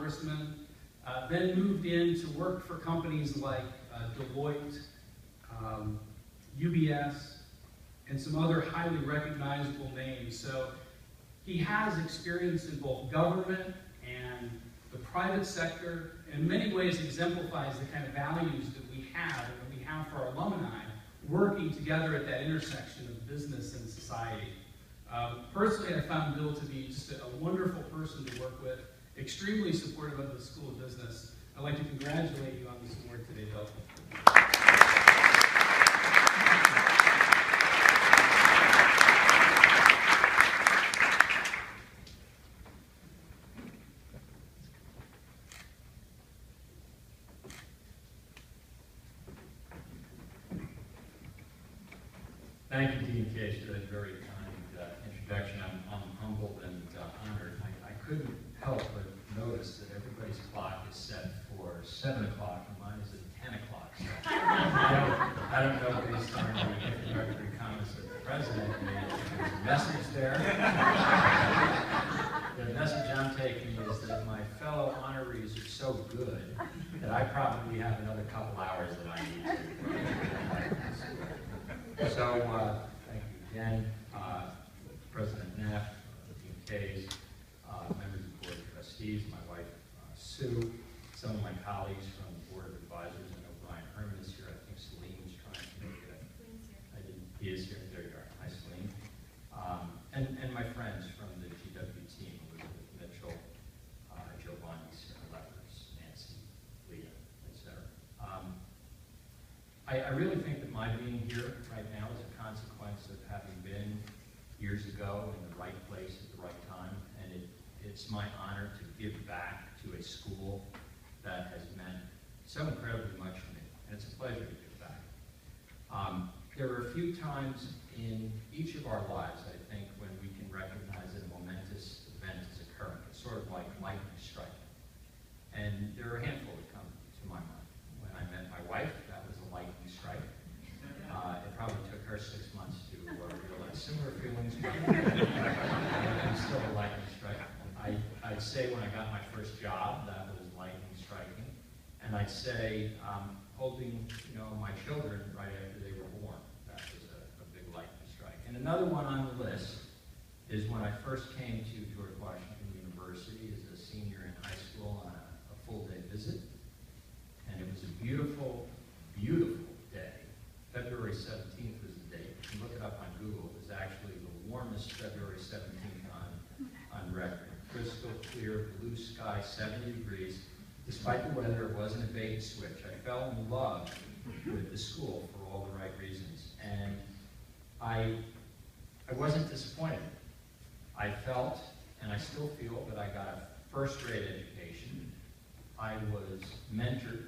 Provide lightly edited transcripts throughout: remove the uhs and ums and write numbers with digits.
congressman, then moved in to work for companies like Deloitte, UBS, and some other highly recognizable names. So he has experience in both government and the private sector, and in many ways exemplifies the kind of values that we have and that we have for our alumni working together at that intersection of business and society. Personally, I found Bill to be just a wonderful person to work with, extremely supportive of the School of Business. I'd like to congratulate you on this award today, Bill. Thank you, Dean Case, for that very kind introduction. I'm humbled and honored. I couldn't help but notice that everybody's clock is set for 7 o'clock, and mine is at 10 o'clock. So I don't know, based on the introductory comments that the President made, if there's a message there. The message I'm taking is that my fellow honorees are so good that I probably have another couple hours that I need to. So, thank you again, President Neff, Dean Case, members of the Board of Trustees, my wife, Sue, some of my colleagues from the Board of Advisors. I know Brian Herman is here. I think Salim's trying to make it. He is here. There you are. Hi, Salim. And my friends from the GWU team, Elizabeth Mitchell, Giovanni, Sarah Leffers, Nancy, Leah, etc. I really think that my being here right now is a consequence of having been years ago in the right place at the right time, and it's my honor to give back to a school that has meant so incredibly much to me, and it's a pleasure to give back. There are a few times in each of our lives, I think, when we can recognize that a momentous event is occurring. It's sort of like lightning striking. And there are a handful that come to my mind. When I met my wife, that was a lightning strike. It probably took her 6 months to realize similar feelings, but it's still a lightning strike. I'd say when I got my first job, that was lightning striking. And I'd say holding, my children right after they were born, that was a big lightning strike. And another one on the list is when I first came to George Washington University as a senior in high school on a full-day visit. And it was a beautiful, beautiful day. February 17th was the date. You can look it up on Google. It was actually the warmest February 17th on record. Crystal clear, blue sky, 70 degrees. Despite the weather, it wasn't a bait and switch. I fell in love with the school for all the right reasons. And I wasn't disappointed. I felt, and I still feel, that I got a first-rate education. I was mentored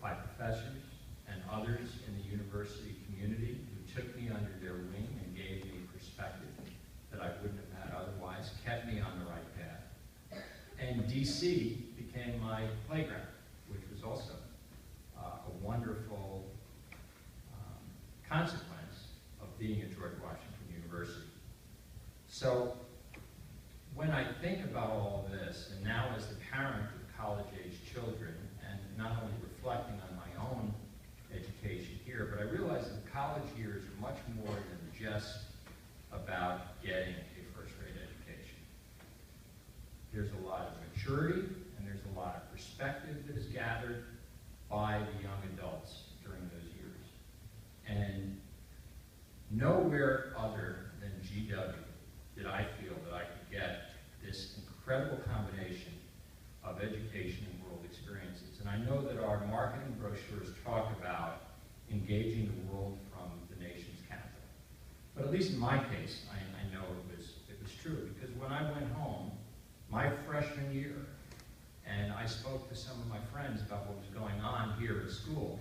by professors and others in the university community who took me under their wing and gave me perspective that I wouldn't have had otherwise, kept me on the right path. And DC became my playground, which was also a wonderful consequence of being at George Washington University. So when I think about all of this, and now as the parent of college-age children, and not only reflecting on my own education here, but I realize that college years are much more than just about getting a first-rate education. There's a lot of maturity, and there's a lot of perspective that is gathered by the young adults during those years. And nowhere other than GW did I feel that I could get this incredible combination of education and world experiences. And I know that our marketing brochures talk about engaging the world from the nation's capital. But at least in my case, I know it was true, because when I went home, my freshman year, and I spoke to some of my friends about what was going on here at school,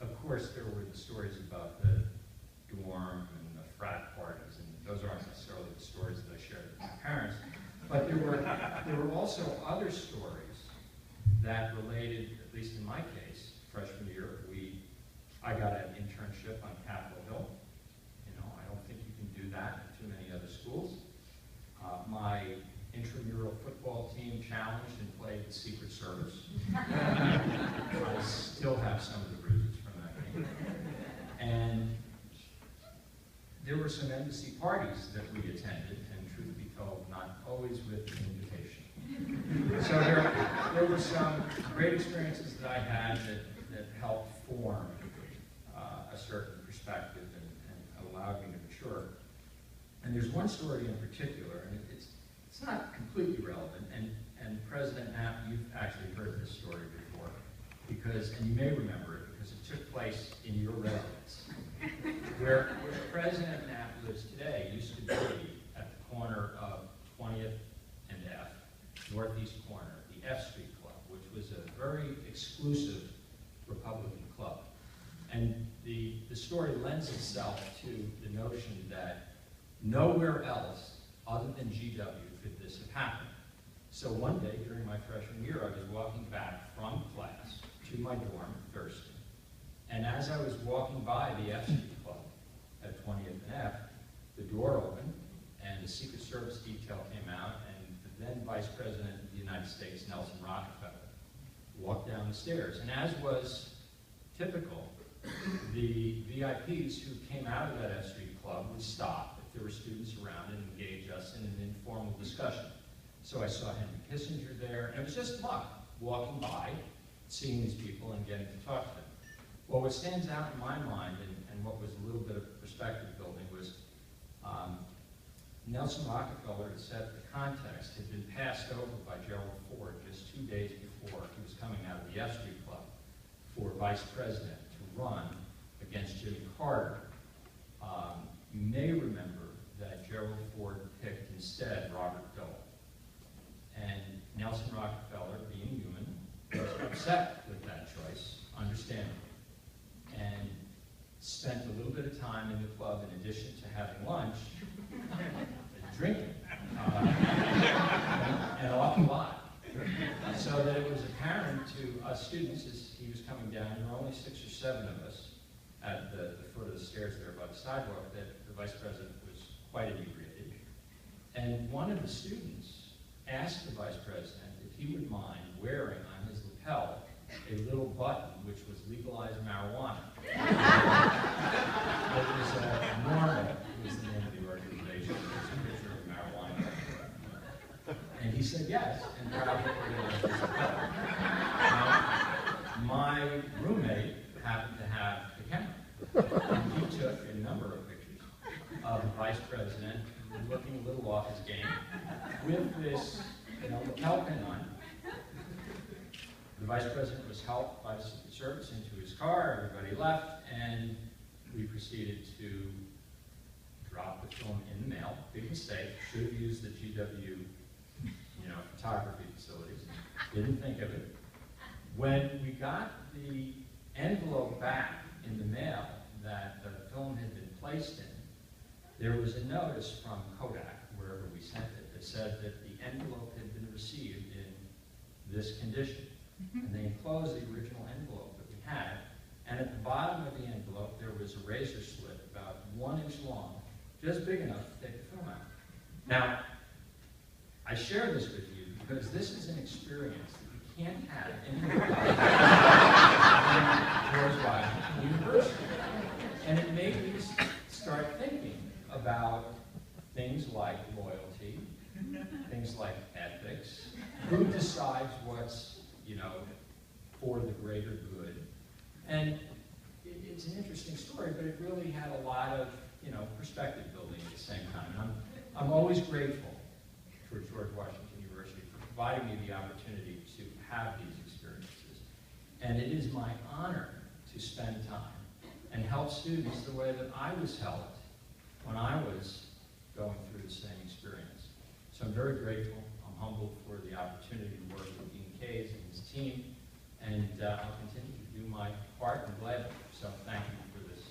of course there were the stories about the dorm and the frat parties, and those aren't necessarily the stories that I shared with my parents, but there were also other stories that related, at least in my case, freshman year, I got an internship on Capitol Hill. I don't think you can do that at too many other schools. My intramural football team challenged and played the Secret Service. I still have some of the bruises from that game. And there were some embassy parties that we attended, and truth be told, not always with an invitation. So there were some great experiences that I had that helped form a certain perspective and allowed me to mature. And there's one story in particular, and it's not completely relevant, and President Knapp, you've actually heard this story before, and you may remember it because it took place in your residence. Where President Knapp lives today used to be at the corner of 20th and F, northeast corner, the F Street Club, which was a very exclusive Republican club. And the story lends itself to the notion that nowhere else other than GW could this have happened. So one day during my freshman year, I was walking back from class to my dorm at Thurston. And as I was walking by the F Street Club at 20th and F, the door opened and the Secret Service detail came out, and the then Vice President of the United States, Nelson Rockefeller, walked down the stairs. And as was typical, the VIPs who came out of that F Street Club would stop if there were students around and engage us in an informal discussion. So I saw Henry Kissinger there, and it was just luck, walking by, seeing these people and getting to talk to them. Well, what stands out in my mind, and what was a little bit of perspective building, was Nelson Rockefeller had set the context, had been passed over by Gerald Ford just 2 days before he was coming out of the F Street Club for vice president to run against Jimmy Carter. You may remember that Gerald Ford picked instead Robert Dole. And Nelson Rockefeller, being human, was upset with that choice, understandably, and spent a little bit of time in the club in addition to having lunch, drinking, and often lot. So that it was apparent to us students as he was coming down, there were only 6 or 7 of us at the foot of the stairs there by the sidewalk, that the vice president was quite inebriated. And one of the students asked the vice president if he would mind wearing on his lapel a little button which was legalize marijuana. It was NORMAL, was the name of the organization. It was a picture of marijuana. And he said yes, and proudly legalized his lapel. Now, my roommate happened to have the camera. And he took a number of pictures of the vice president looking a little off his game with this, lapel pin on. The vice president was helped by the Secret Service into his car, everybody left, and we proceeded to drop the film in the mail. Big mistake, should have used the GWU, photography facilities. Didn't think of it. When we got the envelope back in the mail that the film had been placed in, there was a notice from Kodak, wherever we sent it, that said that the envelope had been received in this condition. And they enclosed the original envelope that we had, and at the bottom of the envelope there was a razor slit about 1 inch long, just big enough to take the film out. Now, I share this with you because this is an experience that you can't have anywhere else than George Washington University. And it made me start thinking about things like loyalty, things like ethics, who decides what's, for the greater good. And it's an interesting story, but it really had a lot of, perspective building at the same time. And I'm always grateful for George Washington University for providing me the opportunity to have these experiences. And it is my honor to spend time and help students the way that I was helped when I was going through the same experience. So I'm very grateful. I'm humbled for the opportunity to work with Dean Kays and his team, and I'll continue to do my part and gladly. So thank you for this.